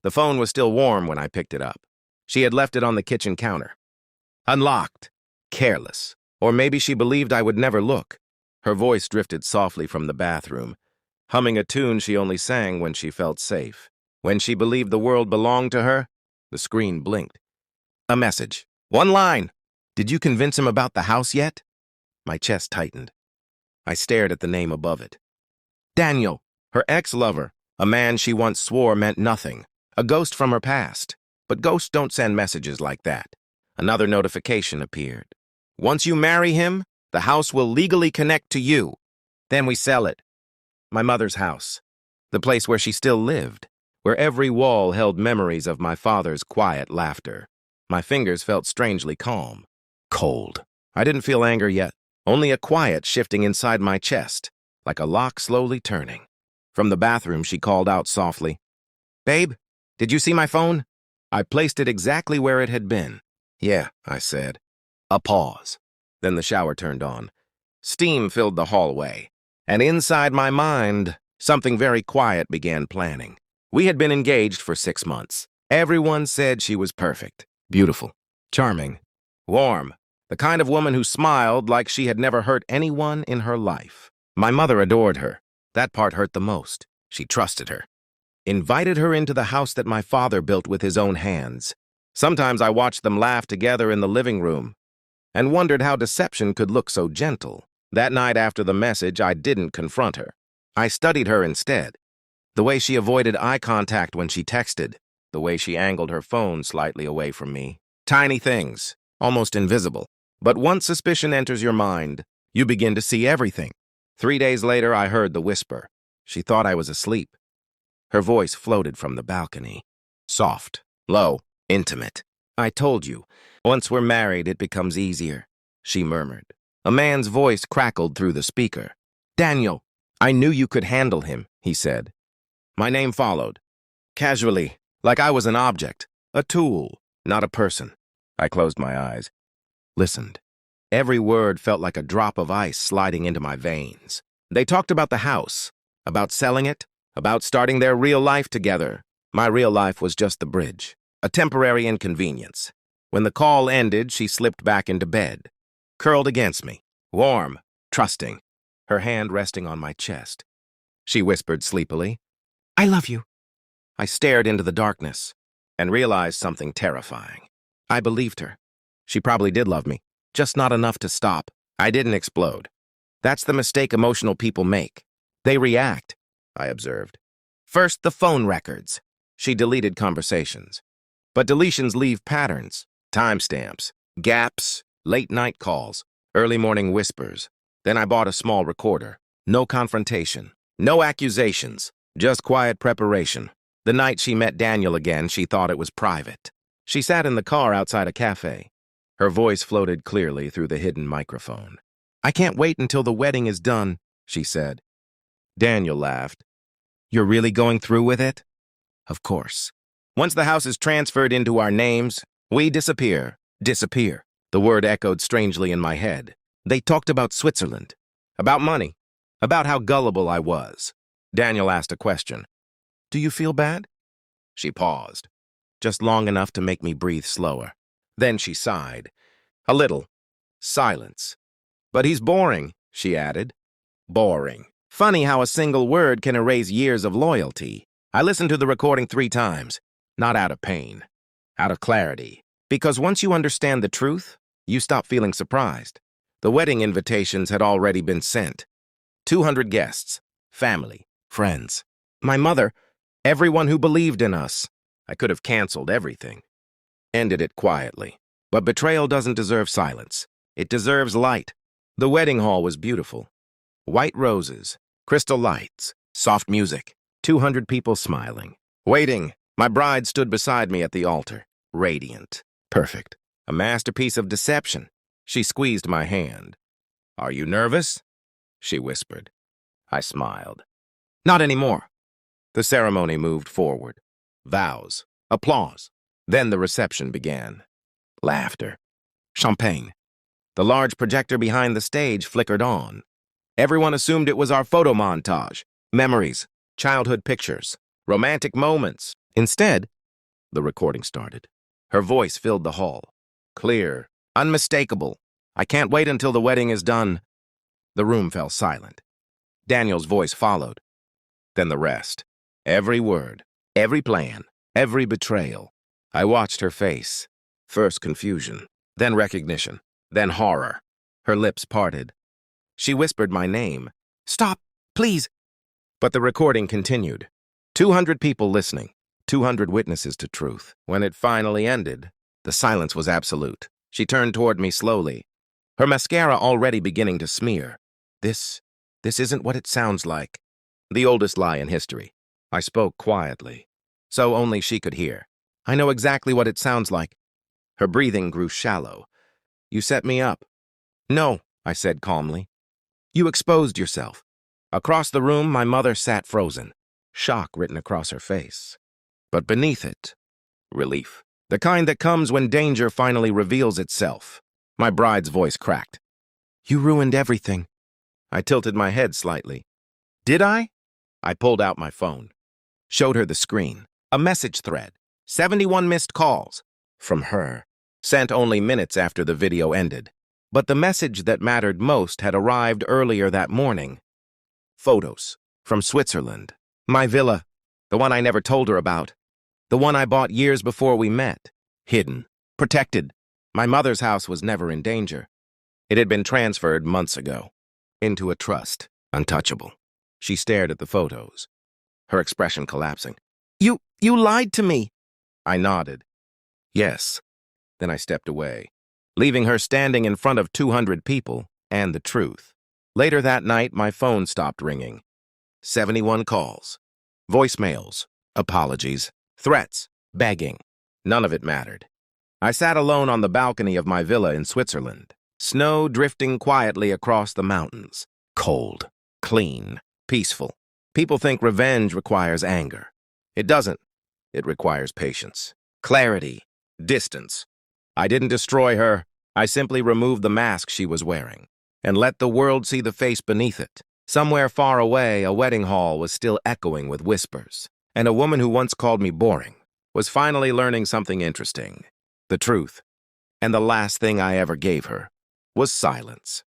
The phone was still warm when I picked it up. She had left it on the kitchen counter. Unlocked. Careless. Or maybe she believed I would never look. Her voice drifted softly from the bathroom, humming a tune she only sang when she felt safe. When she believed the world belonged to her, the screen blinked. A message. One line. Did you convince him about the house yet? My chest tightened. I stared at the name above it. Daniel, her ex-lover, a man she once swore meant nothing, a ghost from her past. But ghosts don't send messages like that. Another notification appeared. Once you marry him, the house will legally connect to you. Then we sell it. My mother's house. The place where she still lived, where every wall held memories of my father's quiet laughter. My fingers felt strangely calm. Cold. I didn't feel anger yet, only a quiet shifting inside my chest, like a lock slowly turning. From the bathroom, she called out softly, "Babe, did you see my phone?" I placed it exactly where it had been. "Yeah," I said. A pause. Then the shower turned on. Steam filled the hallway. And inside my mind, something very quiet began planning. We had been engaged for 6 months. Everyone said she was perfect, beautiful, charming, warm, the kind of woman who smiled like she had never hurt anyone in her life. My mother adored her. That part hurt the most. She trusted her. Invited her into the house that my father built with his own hands. Sometimes I watched them laugh together in the living room and wondered how deception could look so gentle. That night after the message, I didn't confront her. I studied her instead. The way she avoided eye contact when she texted, the way she angled her phone slightly away from me. Tiny things, almost invisible. But once suspicion enters your mind, you begin to see everything. 3 days later, I heard the whisper. She thought I was asleep. Her voice floated from the balcony. Soft, low, intimate. "I told you, once we're married, it becomes easier," she murmured. A man's voice crackled through the speaker. "Daniel, I knew you could handle him," he said. My name followed. Casually, like I was an object, a tool, not a person. I closed my eyes. Listened. Every word felt like a drop of ice sliding into my veins. They talked about the house, about selling it, about starting their real life together. My real life was just the bridge, a temporary inconvenience. When the call ended, she slipped back into bed, curled against me, warm, trusting, her hand resting on my chest. She whispered sleepily, "I love you." I stared into the darkness and realized something terrifying. I believed her. She probably did love me, just not enough to stop. I didn't explode. That's the mistake emotional people make. They react, I observed. First, the phone records. She deleted conversations. But deletions leave patterns, timestamps, gaps, late-night calls, early morning whispers. Then I bought a small recorder. No confrontation, no accusations, just quiet preparation. The night she met Daniel again, she thought it was private. She sat in the car outside a cafe. Her voice floated clearly through the hidden microphone. "I can't wait until the wedding is done," she said. Daniel laughed. "You're really going through with it?" "Of course. Once the house is transferred into our names, we disappear. Disappear." The word echoed strangely in my head. They talked about Switzerland, about money, about how gullible I was. Daniel asked a question. "Do you feel bad?" She paused, just long enough to make me breathe slower. Then she sighed. A little. Silence. "But he's boring," she added. Boring. Funny how a single word can erase years of loyalty. I listened to the recording 3 times, not out of pain, out of clarity. Because once you understand the truth, you stop feeling surprised. The wedding invitations had already been sent. 200 guests, family, friends, my mother, everyone who believed in us. I could have canceled everything. Ended it quietly. But betrayal doesn't deserve silence. It deserves light. The wedding hall was beautiful. White roses, crystal lights, soft music, 200 people smiling. Waiting, my bride stood beside me at the altar, radiant, perfect, a masterpiece of deception. She squeezed my hand. "Are you nervous?" she whispered. I smiled. "Not anymore." The ceremony moved forward. Vows, applause. Then the reception began. Laughter. Champagne. The large projector behind the stage flickered on. Everyone assumed it was our photo montage. Memories, childhood pictures, romantic moments. Instead, The recording started. Her voice filled the hall. Clear, unmistakable. I can't wait until the wedding is done. The room fell silent. Daniel's voice followed. Then the rest. Every word, every plan, every betrayal. I watched her face. First confusion, then recognition, then horror. Her lips parted. She whispered my name. Stop, please. But the recording continued. 200 people listening, 200 witnesses to truth. When it finally ended, the silence was absolute. She turned toward me slowly, her mascara already beginning to smear. This isn't what it sounds like. The oldest lie in history. I spoke quietly, so only she could hear. I know exactly what it sounds like. Her breathing grew shallow. You set me up. No, I said calmly. You exposed yourself. Across the room, my mother sat frozen, shock written across her face. But beneath it, relief. The kind that comes when danger finally reveals itself. My bride's voice cracked. You ruined everything. I tilted my head slightly. Did I? I pulled out my phone. Showed her the screen. A message thread. 71 missed calls. From her. Sent only minutes after the video ended. But the message that mattered most had arrived earlier that morning. Photos. From Switzerland. My villa. The one I never told her about. The one I bought years before we met. Hidden. Protected. My mother's house was never in danger. It had been transferred months ago. Into a trust. Untouchable. She stared at the photos, her expression collapsing. You lied to me. I nodded. Yes. Then I stepped away, leaving her standing in front of 200 people and the truth. Later that night, my phone stopped ringing. 71 calls. Voicemails. Apologies. Threats. Begging. None of it mattered. I sat alone on the balcony of my villa in Switzerland. Snow drifting quietly across the mountains. Cold. Clean. Peaceful. People think revenge requires anger. It doesn't. It requires patience. Clarity. Distance. I didn't destroy her. I simply removed the mask she was wearing and let the world see the face beneath it. Somewhere far away, a wedding hall was still echoing with whispers, and a woman who once called me boring was finally learning something interesting. The truth. And the last thing I ever gave her was silence.